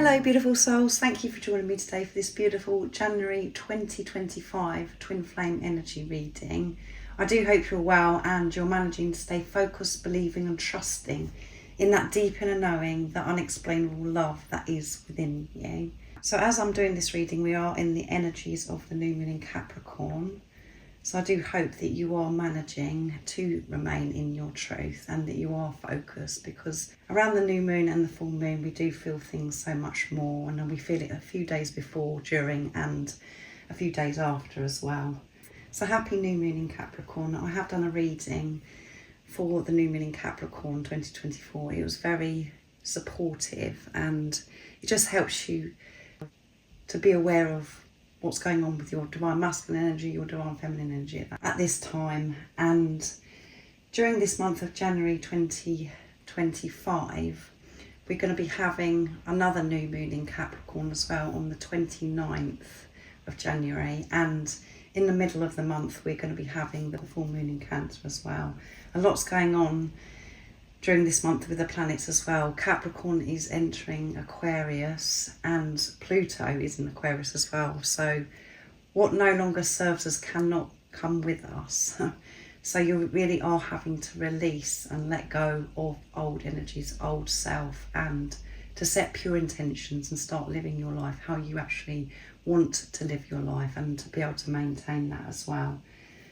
Hello beautiful souls, thank you for joining me today for this beautiful January 2025 Twin Flame Energy reading. I do hope you're well and you're managing to stay focused, believing and trusting in that deep inner knowing, that unexplainable love that is within you. So as I'm doing this reading, we are in the energies of the new moon in Capricorn. So I do hope that you are managing to remain in your truth and that you are focused, because around the new moon and the full moon we do feel things so much more, and we feel it a few days before, during and a few days after as well. So happy new moon in Capricorn. I have done a reading for the new moon in Capricorn 2024. It was very supportive and it just helps you to be aware of what's going on with your divine masculine energy, your divine feminine energy at this time. And during this month of January 2025, we're going to be having another new moon in Capricorn as well on the 29th of January. And in the middle of the month, we're going to be having the full moon in Cancer as well. A lot's going on during this month with the planets as well. Capricorn is entering Aquarius and Pluto is in Aquarius as well. So what no longer serves us cannot come with us. So you really are having to release and let go of old energies, old self, and to set pure intentions and start living your life how you actually want to live your life, and to be able to maintain that as well.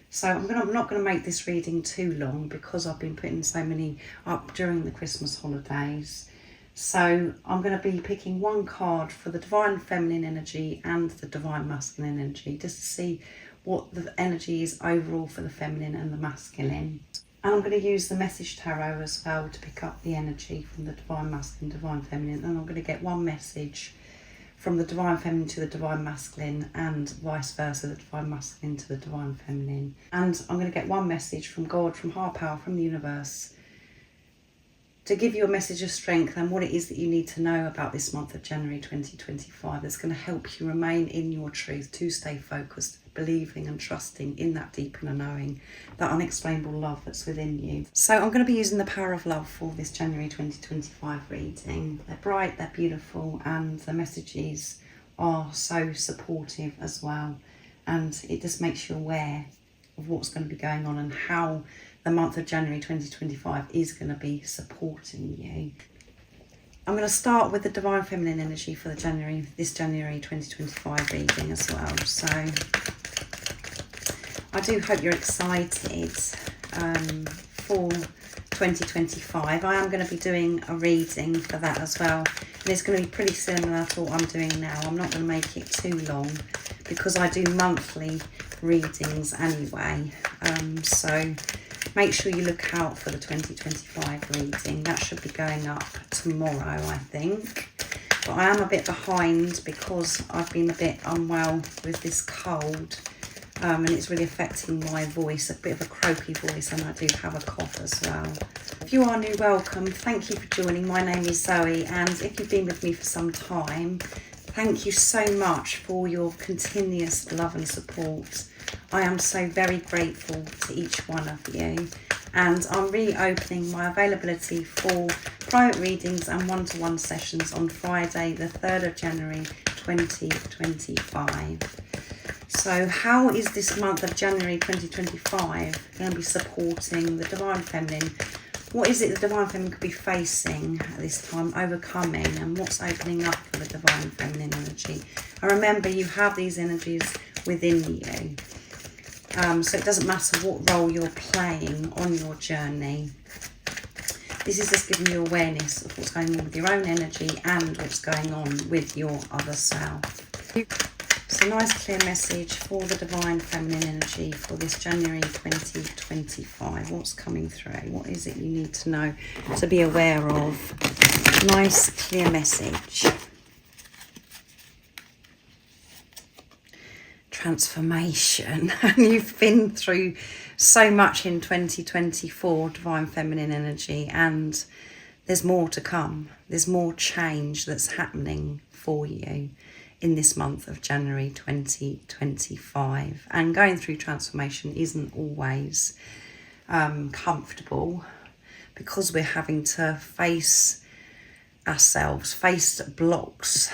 So I'm not going to make this reading too long because I've been putting so many up during the Christmas holidays. So I'm going to be picking one card for the divine feminine energy and the divine masculine energy, just to see what the energy is overall for the feminine and the masculine. And I'm going to use the message tarot as well to pick up the energy from the divine masculine, divine feminine. And I'm going to get one message from the divine feminine to the divine masculine, and vice versa, the divine masculine to the divine feminine. And I'm going to get one message from God, from higher power, from the universe, to give you a message of strength and what it is that you need to know about this month of January 2025 that's going to help you remain in your truth, to stay focused, believing and trusting in that deep inner knowing, that unexplainable love that's within you. So I'm going to be using the power of love for this January 2025 reading. They're bright, they're beautiful, and the messages are so supportive as well. And it just makes you aware of what's going to be going on and how the month of January 2025 is going to be supporting you. I'm going to start with the divine feminine energy for this January 2025 reading as well. So I do hope you're excited for 2025. I am going to be doing a reading for that as well, and it's going to be pretty similar to what I'm doing now. I'm not going to make it too long because I do monthly readings anyway. So make sure you look out for the 2025 reading. That should be going up tomorrow, I think. But I am a bit behind because I've been a bit unwell with this cold. And it's really affecting my voice, a bit of a croaky voice, and I do have a cough as well. If you are new, welcome. Thank you for joining. My name is Zoe, and if you've been with me for some time, thank you so much for your continuous love and support. I am so very grateful to each one of you, and I'm reopening my availability for private readings and one-to-one sessions on Friday the 3rd of January 2025. So how is this month of January 2025 going to be supporting the divine feminine? What is it the divine feminine could be facing at this time, overcoming, and what's opening up for the divine feminine energy? And remember, you have these energies within you. So it doesn't matter what role you're playing on your journey. This is just giving you awareness of what's going on with your own energy and what's going on with your other self. So nice clear message for the divine feminine energy for this January 2025. What's coming through? What is it you need to know, to be aware of? Nice clear message. Transformation. You've been through so much in 2024, divine feminine energy, and there's more to come. There's more change that's happening for you in this month of January 2025. And going through transformation isn't always comfortable, because we're having to face ourselves, face blocks.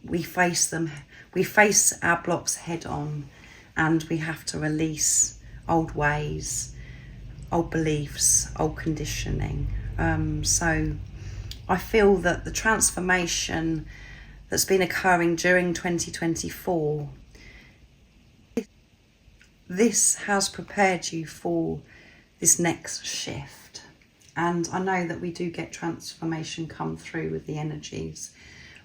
We face them, we face our blocks head on, and we have to release old ways, old beliefs, old conditioning. So I feel that the transformation that's been occurring during 2024, this has prepared you for this next shift. And I know that we do get transformation come through with the energies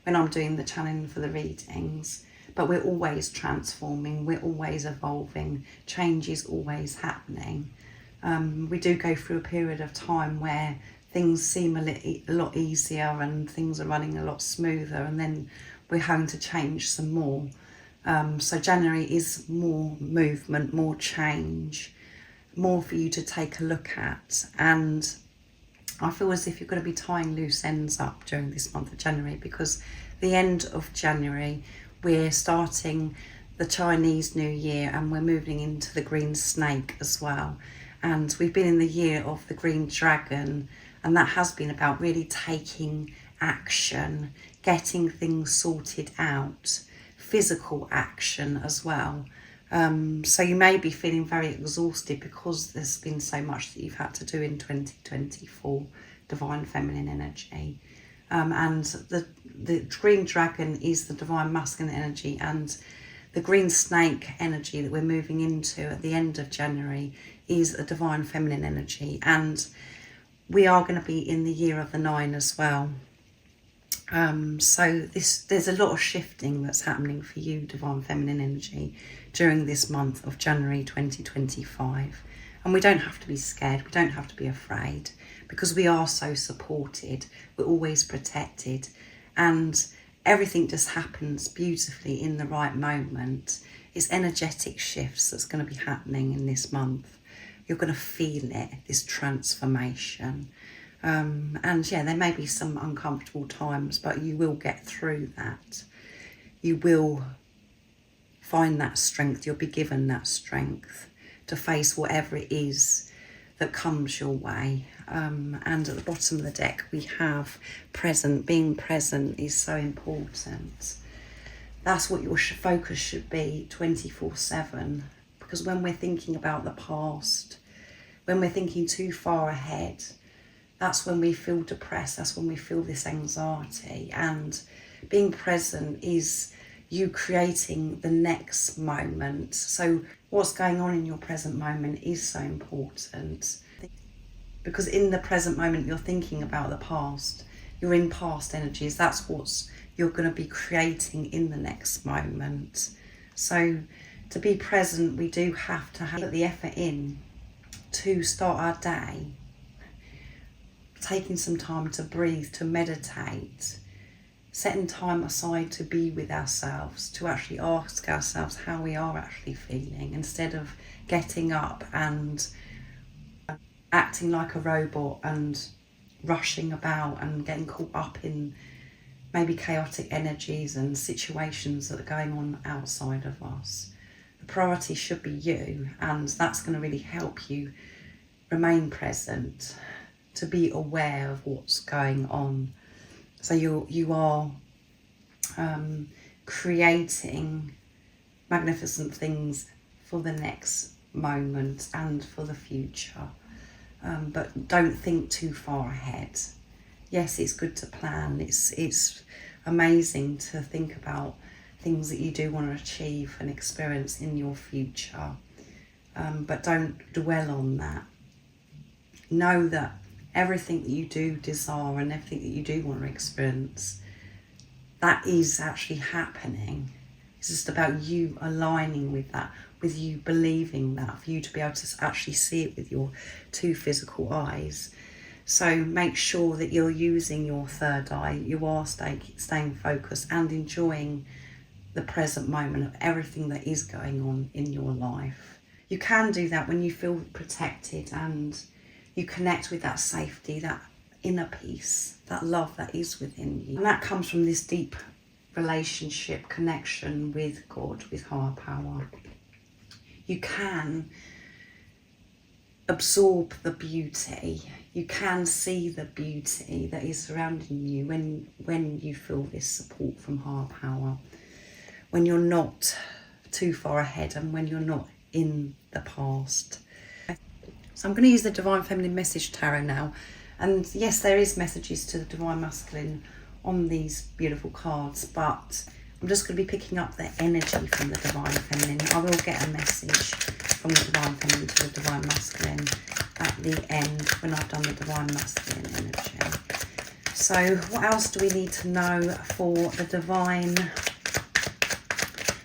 when I'm doing the channeling for the readings, but we're always transforming, we're always evolving, change is always happening. We do go through a period of time where things seem a lot easier and things are running a lot smoother, and then we're having to change some more. So January is more movement, more change, more for you to take a look at. And I feel as if you're going to be tying loose ends up during this month of January, because the end of January, we're starting the Chinese New Year and we're moving into the green snake as well. And we've been in the year of the green dragon, and that has been about really taking action, getting things sorted out, physical action as well. So you may be feeling very exhausted because there's been so much that you've had to do in 2024, divine feminine energy. And the green dragon is the divine masculine energy, and the green snake energy that we're moving into at the end of January is a divine feminine energy. And we are going to be in the year of the 9 as well. So there's a lot of shifting that's happening for you, divine feminine energy, during this month of January 2025. And we don't have to be scared, we don't have to be afraid, because we are so supported, we're always protected, and everything just happens beautifully in the right moment. It's energetic shifts that's going to be happening in this month. You're going to feel it, this transformation. And yeah, there may be some uncomfortable times, but you will get through that. You will find that strength, you'll be given that strength to face whatever it is that comes your way. And at the bottom of the deck we have present. Being present is so important. That's what your focus should be 24/7, because when we're thinking about the past, when we're thinking too far ahead, that's when we feel depressed, that's when we feel this anxiety. And being present is you creating the next moment. So what's going on in your present moment is so important, because in the present moment you're thinking about the past, you're in past energies, that's what you're going to be creating in the next moment. So to be present, we do have to put the effort in to start our day, taking some time to breathe, to meditate, setting time aside to be with ourselves, to actually ask ourselves how we are actually feeling, instead of getting up and acting like a robot and rushing about and getting caught up in maybe chaotic energies and situations that are going on outside of us. The priority should be you, and that's going to really help you remain present, to be aware of what's going on. So you are creating magnificent things for the next moment and for the future. But don't think too far ahead. Yes, it's good to plan. It's amazing to think about things that you do want to achieve and experience in your future. But don't dwell on that. Know that everything that you do desire and everything that you do want to experience, that is actually happening. It's just about you aligning with that, with you believing that, for you to be able to actually see it with your two physical eyes. So make sure that you're using your third eye, you are staying focused and enjoying the present moment of everything that is going on in your life. You can do that when you feel protected and you connect with that safety, that inner peace, that love that is within you. And that comes from this deep relationship, connection with God, with higher power. You can absorb the beauty. You can see the beauty that is surrounding you when you feel this support from higher power, when you're not too far ahead and when you're not in the past. So I'm going to use the Divine Feminine Message Tarot now. And yes, there is messages to the Divine Masculine on these beautiful cards, but I'm just going to be picking up the energy from the Divine Feminine. I will get a message from the Divine Feminine to the Divine Masculine at the end when I've done the Divine Masculine energy. So what else do we need to know for the Divine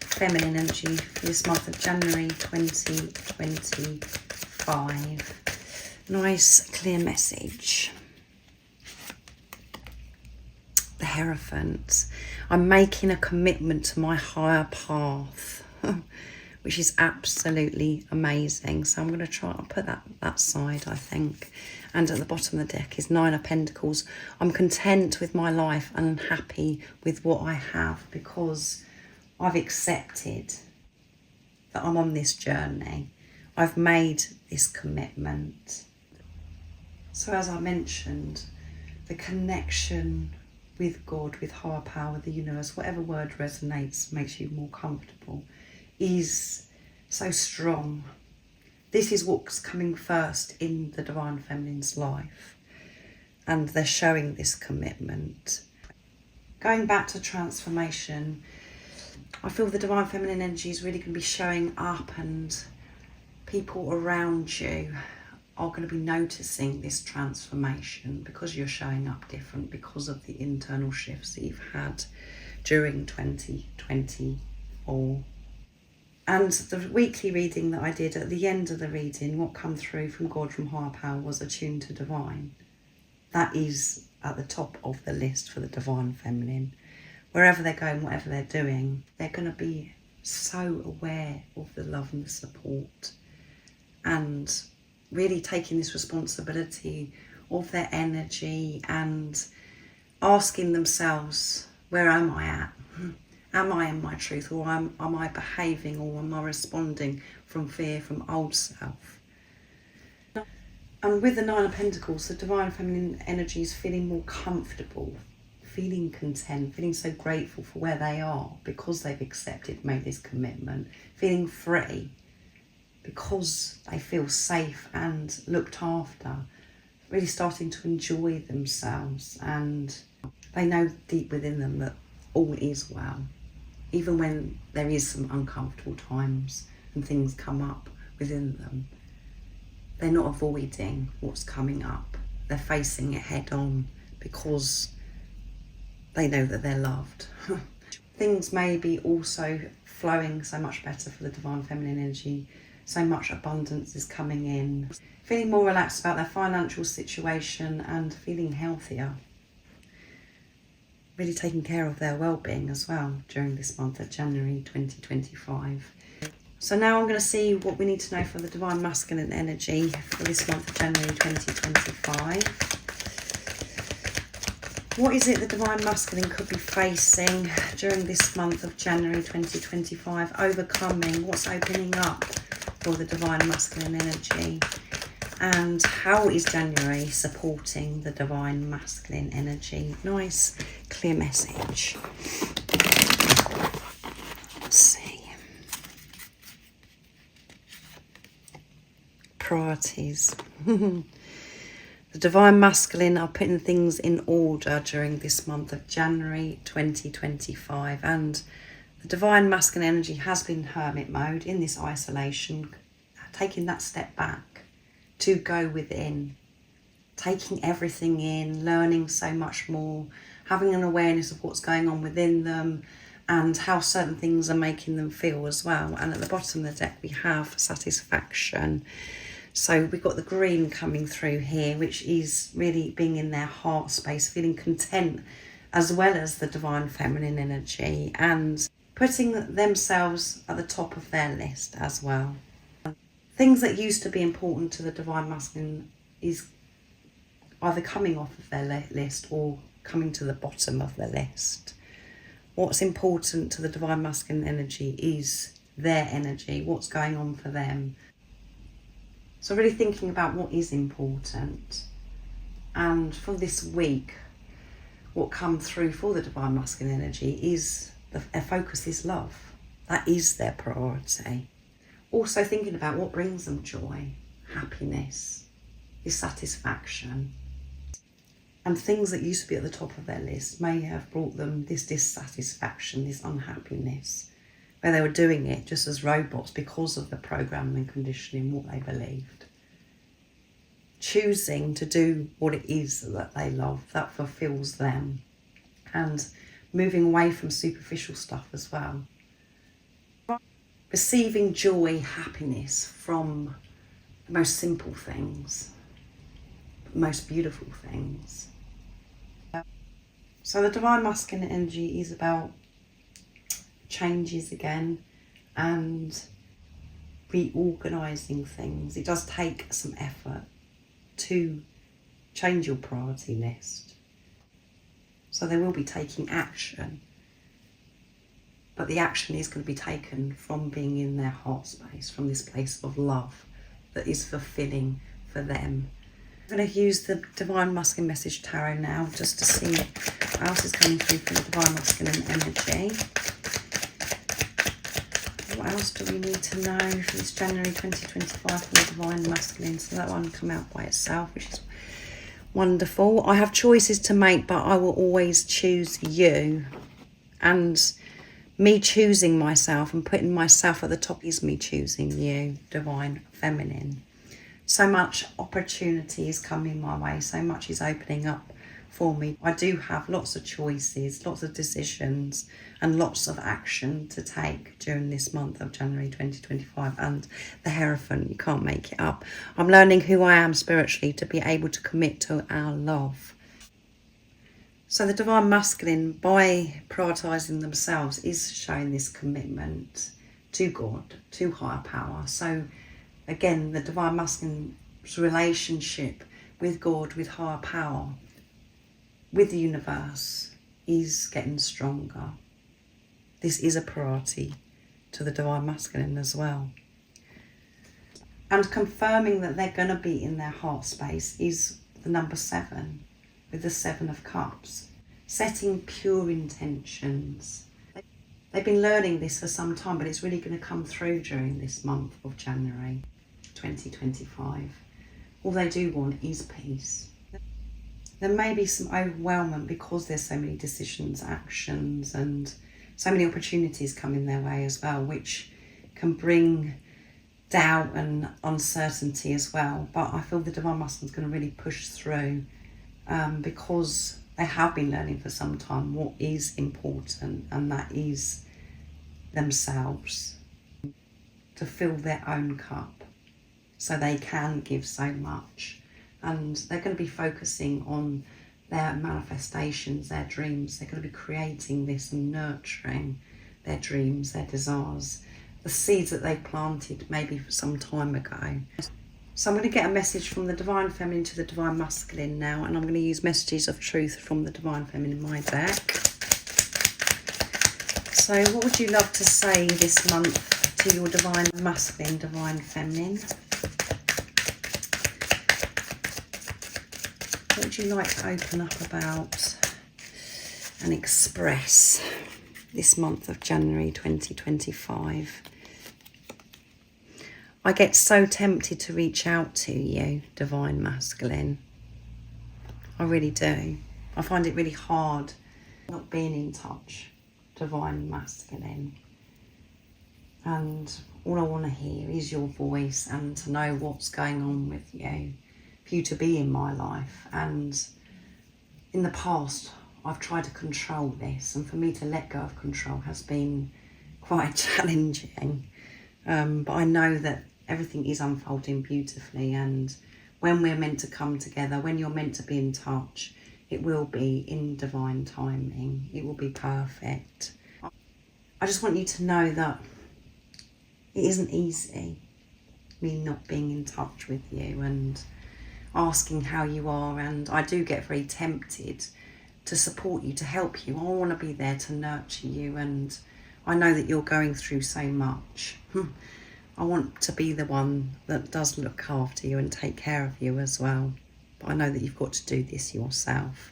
Feminine energy for this month of January 2025? Nice clear message. The Hierophant. I'm making a commitment to my higher path, which is absolutely amazing. So I'm going to try and put that side, I think. And at the bottom of the deck is Nine of Pentacles. I'm content with my life and happy with what I have because I've accepted that I'm on this journey. I've made this commitment. So as I mentioned, the connection with God, with higher power, the universe, whatever word resonates, makes you more comfortable, is so strong. This is what's coming first in the Divine Feminine's life. And they're showing this commitment. Going back to transformation, I feel the Divine Feminine energy is really going to be showing up, and people around you are going to be noticing this transformation because you're showing up different because of the internal shifts that you've had during 2024. And the weekly reading that I did at the end of the reading, what come through from God, from higher power, was attuned to divine. That is at the top of the list for the Divine Feminine. Wherever they're going, whatever they're doing, they're going to be so aware of the love and the support, and really taking this responsibility of their energy and asking themselves, where am I at? Am I in my truth, or am I behaving, or am I responding from fear, from old self? And with the Nine of Pentacles, the Divine Feminine energy is feeling more comfortable, feeling content, feeling so grateful for where they are because they've accepted, made this commitment, feeling free because they feel safe and looked after, really starting to enjoy themselves, and they know deep within them that all is well, even when there is some uncomfortable times and things come up within them. They're not avoiding what's coming up, they're facing it head on because they know that they're loved. Things may be also flowing so much better for the Divine Feminine energy. So much abundance is coming in. Feeling more relaxed about their financial situation and feeling healthier. Really taking care of their well-being as well during this month of January 2025. So now I'm going to see what we need to know for the Divine Masculine energy for this month of January 2025. What is it the Divine Masculine could be facing during this month of January 2025? Overcoming, what's opening up for the Divine Masculine energy, and how is January supporting the Divine Masculine energy? Nice clear message. Let's see. Priorities. The Divine Masculine are putting things in order during this month of January 2025, and the Divine Masculine energy has been hermit mode, in this isolation, taking that step back to go within, taking everything in, learning so much more, having an awareness of what's going on within them and how certain things are making them feel as well. And at the bottom of the deck we have satisfaction. So we've got the green coming through here, which is really being in their heart space, feeling content, as well as the Divine Feminine energy, and putting themselves at the top of their list as well. Things that used to be important to the Divine Masculine is either coming off of their list or coming to the bottom of the list. What's important to the Divine Masculine energy is their energy, what's going on for them. So really thinking about what is important. And for this week, what come through for the Divine Masculine energy is their focus is love. That is their priority. Also thinking about what brings them joy, happiness, dissatisfaction. And things that used to be at the top of their list may have brought them this dissatisfaction, this unhappiness, where they were doing it just as robots because of the programming and conditioning, what they believed. Choosing to do what it is that they love, that fulfills them, and moving away from superficial stuff as well. Receiving joy, happiness from the most simple things, the most beautiful things. So the Divine Masculine energy is about changes again and reorganising things. It does take some effort to change your priority list. So they will be taking action, but the action is going to be taken from being in their heart space, from this place of love that is fulfilling for them. I'm going to use the Divine Masculine Message Tarot now just to see what else is coming through for the Divine Masculine energy. What else do we need to know for this January 2025 for the Divine Masculine? So that one come out by itself, which is wonderful. I have choices to make, but I will always choose you. And me choosing myself and putting myself at the top is me choosing you, Divine Feminine. So much opportunity is coming my way. So much is opening up for me. I do have lots of choices, lots of decisions and lots of action to take during this month of January 2025. And the Hierophant, you can't make it up. I'm learning who I am spiritually to be able to commit to our love. So the Divine Masculine, by prioritising themselves, is showing this commitment to God, to higher power. So again, the Divine Masculine's relationship with God, with higher power, with the universe, is getting stronger. This is a priority to the Divine Masculine as well. And confirming that they're going to be in their heart space is the number 7, with the 7 of Cups. Setting pure intentions. They've been learning this for some time, but it's really going to come through during this month of January 2025. All they do want is peace. There may be some overwhelmment because there's so many decisions, actions, and so many opportunities coming their way as well, which can bring doubt and uncertainty as well. But I feel the Divine Masculine is going to really push through because they have been learning for some time what is important, and that is themselves, to fill their own cup so they can give so much. And they're going to be focusing on their manifestations, their dreams. They're going to be creating this and nurturing their dreams, their desires, the seeds that they planted maybe some time ago. So I'm going to get a message from the Divine Feminine to the Divine Masculine now, and I'm going to use messages of truth from the Divine Feminine in my deck. So what would you love to say this month to your Divine Masculine, Divine Feminine? What would you like to open up about and express this month of January 2025? I get so tempted to reach out to you, Divine Masculine. I really do. I find it really hard not being in touch, Divine Masculine. And all I want to hear is your voice and to know what's going on with you, for you to be in my life. And in the past, I've tried to control this, and for me to let go of control has been quite challenging. But I know that everything is unfolding beautifully, and when we're meant to come together, when you're meant to be in touch, it will be in divine timing. It will be perfect. I just want you to know that it isn't easy, me not being in touch with you and asking how you are, and I do get very tempted to support you, to help you. I want to be there to nurture you, and I know that you're going through so much. I want to be the one that does look after you and take care of you as well. But I know that you've got to do this yourself.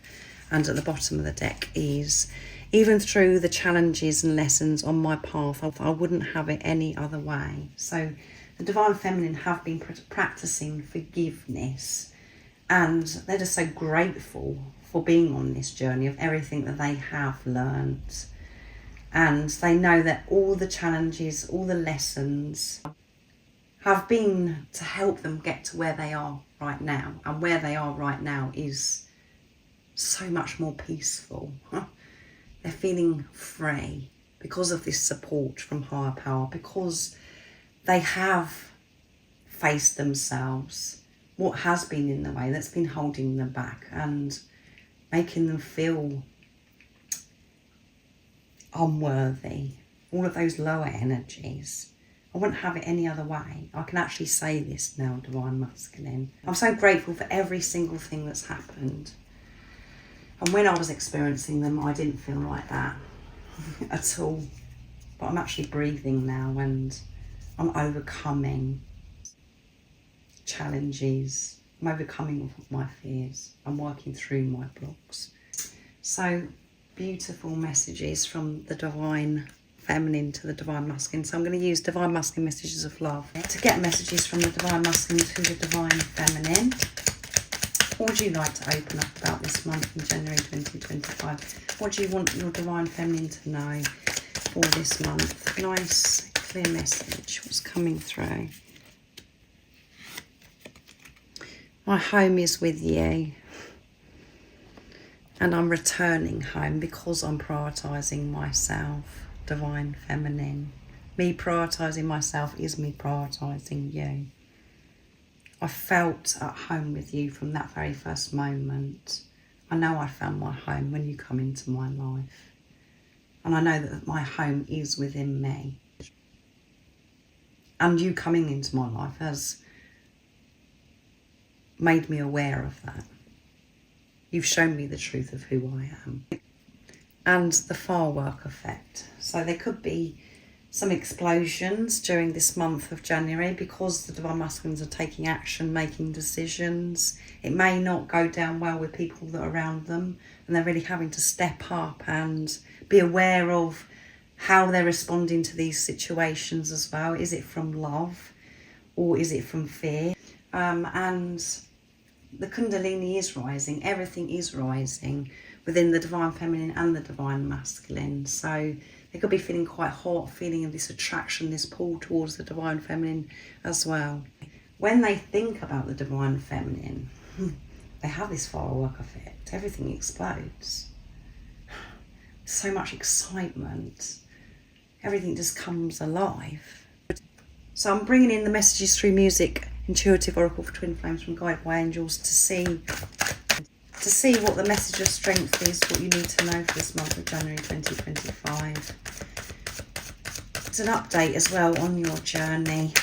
And at the bottom of the deck is, even through the challenges and lessons on my path, I wouldn't have it any other way. So the Divine Feminine have been practicing forgiveness, and they're just so grateful for being on this journey of everything that they have learned. And they know that all the challenges, all the lessons have been to help them get to where they are right now. And where they are right now is so much more peaceful. They're feeling free because of this support from higher power, because they have faced themselves, what has been in the way that's been holding them back and making them feel unworthy, all of those lower energies. I wouldn't have it any other way. I can actually say this now, Divine Masculine. I'm so grateful for every single thing that's happened. And when I was experiencing them, I didn't feel like that at all. But I'm actually breathing now, and I'm overcoming challenges. I'm overcoming my fears. I'm working through my blocks. So beautiful messages from the Divine Feminine to the Divine Masculine. So I'm going to use Divine Masculine messages of love to get messages from the Divine Masculine to the Divine Feminine. What would you like to open up about this month in January 2025? What do you want your Divine Feminine to know for this month? Nice, clear message. What's coming through? My home is with you. And I'm returning home because I'm prioritising myself, Divine Feminine. Me prioritising myself is me prioritising you. I felt at home with you from that very first moment. I know I found my home when you come into my life. And I know that my home is within me. And you coming into my life has made me aware of that. You've shown me the truth of who I am. And the firework effect. So there could be some explosions during this month of January because the Divine Masculines are taking action, making decisions. It may not go down well with people that are around them, and they're really having to step up and be aware of how they're responding to these situations as well. Is it from love or is it from fear? And the Kundalini is rising. Everything is rising within the Divine Feminine and the Divine Masculine. So they could be feeling quite hot, feeling this attraction, this pull towards the Divine Feminine as well. When they think about the Divine Feminine, they have this firework effect. Everything explodes. So much excitement. Everything just comes alive. So I'm bringing in the messages through music, intuitive oracle for twin flames from guided by angels to see what the message of strength is, what you need to know for this month of January 2025. It's an update as well on your journey.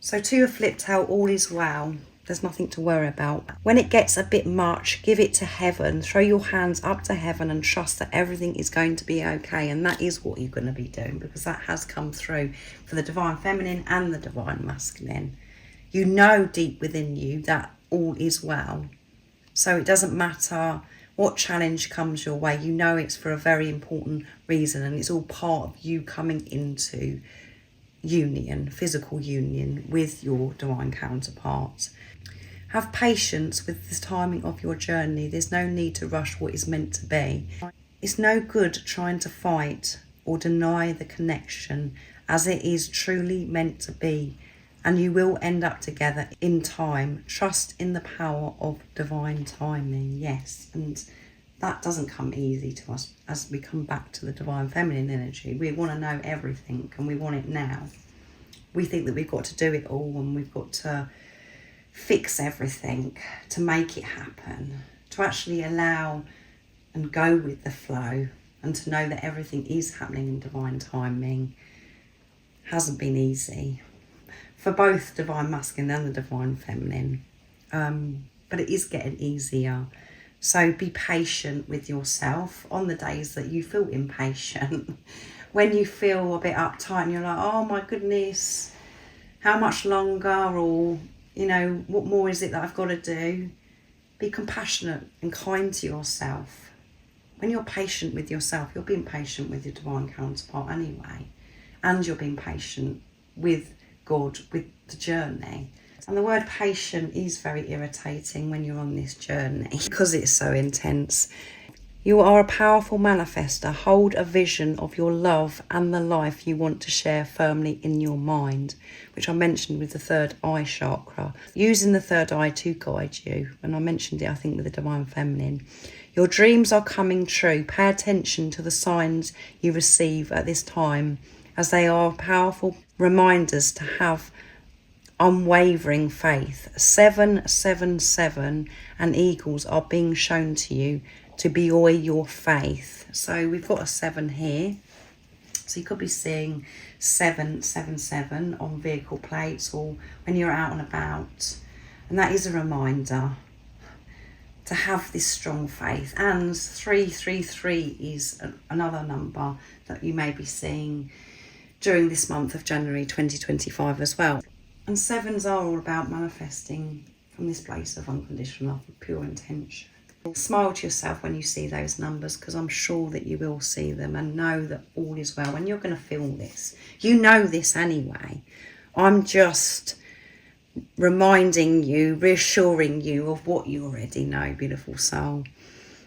So two have flipped out, all is well. There's nothing to worry about. When it gets a bit much, give it to heaven. Throw your hands up to heaven and trust that everything is going to be okay. And that is what you're going to be doing, because that has come through for the Divine Feminine and the Divine Masculine. You know deep within you that all is well. So it doesn't matter what challenge comes your way. You know it's for a very important reason, and it's all part of you coming into union, physical union with your divine counterpart. Have patience with the timing of your journey. There's no need to rush what is meant to be. It's no good trying to fight or deny the connection, as it is truly meant to be, and you will end up together in time. Trust in the power of divine timing. Yes, and that doesn't come easy to us as we come back to the Divine Feminine energy. We want to know everything and we want it now. We think that we've got to do it all and we've got to fix everything to make it happen. To actually allow and go with the flow and to know that everything is happening in divine timing hasn't been easy for both Divine Masculine and the Divine Feminine. But it is getting easier. So be patient with yourself on the days that you feel impatient when you feel a bit uptight and you're like, oh my goodness, how much longer, or, you know, what more is it that I've got to do? Be compassionate and kind to yourself. When you're patient with yourself, you're being patient with your divine counterpart anyway. And you're being patient with God, with the journey. And the word patient is very irritating when you're on this journey because it's so intense. You are a powerful manifester. Hold a vision of your love and the life you want to share firmly in your mind, which I mentioned with the third eye chakra. Using the third eye to guide you. And I mentioned it, I think, with the Divine Feminine. Your dreams are coming true. Pay attention to the signs you receive at this time, as they are powerful reminders to have unwavering faith. 777 and eagles are being shown to you to buoy your faith. So we've got a 7 here. So you could be seeing 777 on vehicle plates or when you're out and about. And that is a reminder to have this strong faith. And 333 is another number that you may be seeing during this month of January 2025 as well. And 7s are all about manifesting from this place of unconditional love, of pure intention. Smile to yourself when you see those numbers, because I'm sure that you will see them, and know that all is well. And you're going to feel this. You know this anyway. I'm just reminding you, reassuring you of what you already know, beautiful soul.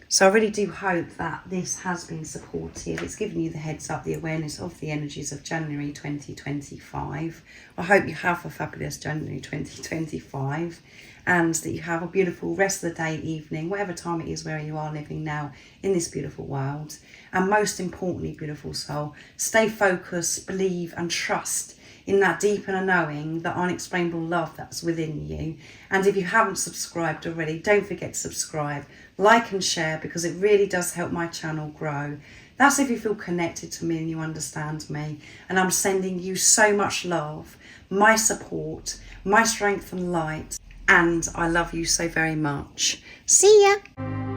So I really do hope that this has been supportive. It's given you the heads up, the awareness of the energies of January 2025. I hope you have a fabulous January 2025 and that you have a beautiful rest of the day, evening, whatever time it is where you are living now in this beautiful world. And most importantly, beautiful soul, stay focused, believe and trust in that deep inner knowing, that unexplainable love that's within you. And if you haven't subscribed already, don't forget to subscribe, like and share, because it really does help my channel grow. That's if you feel connected to me and you understand me. And I'm sending you so much love, my support, my strength and light. And I love you so very much. See ya.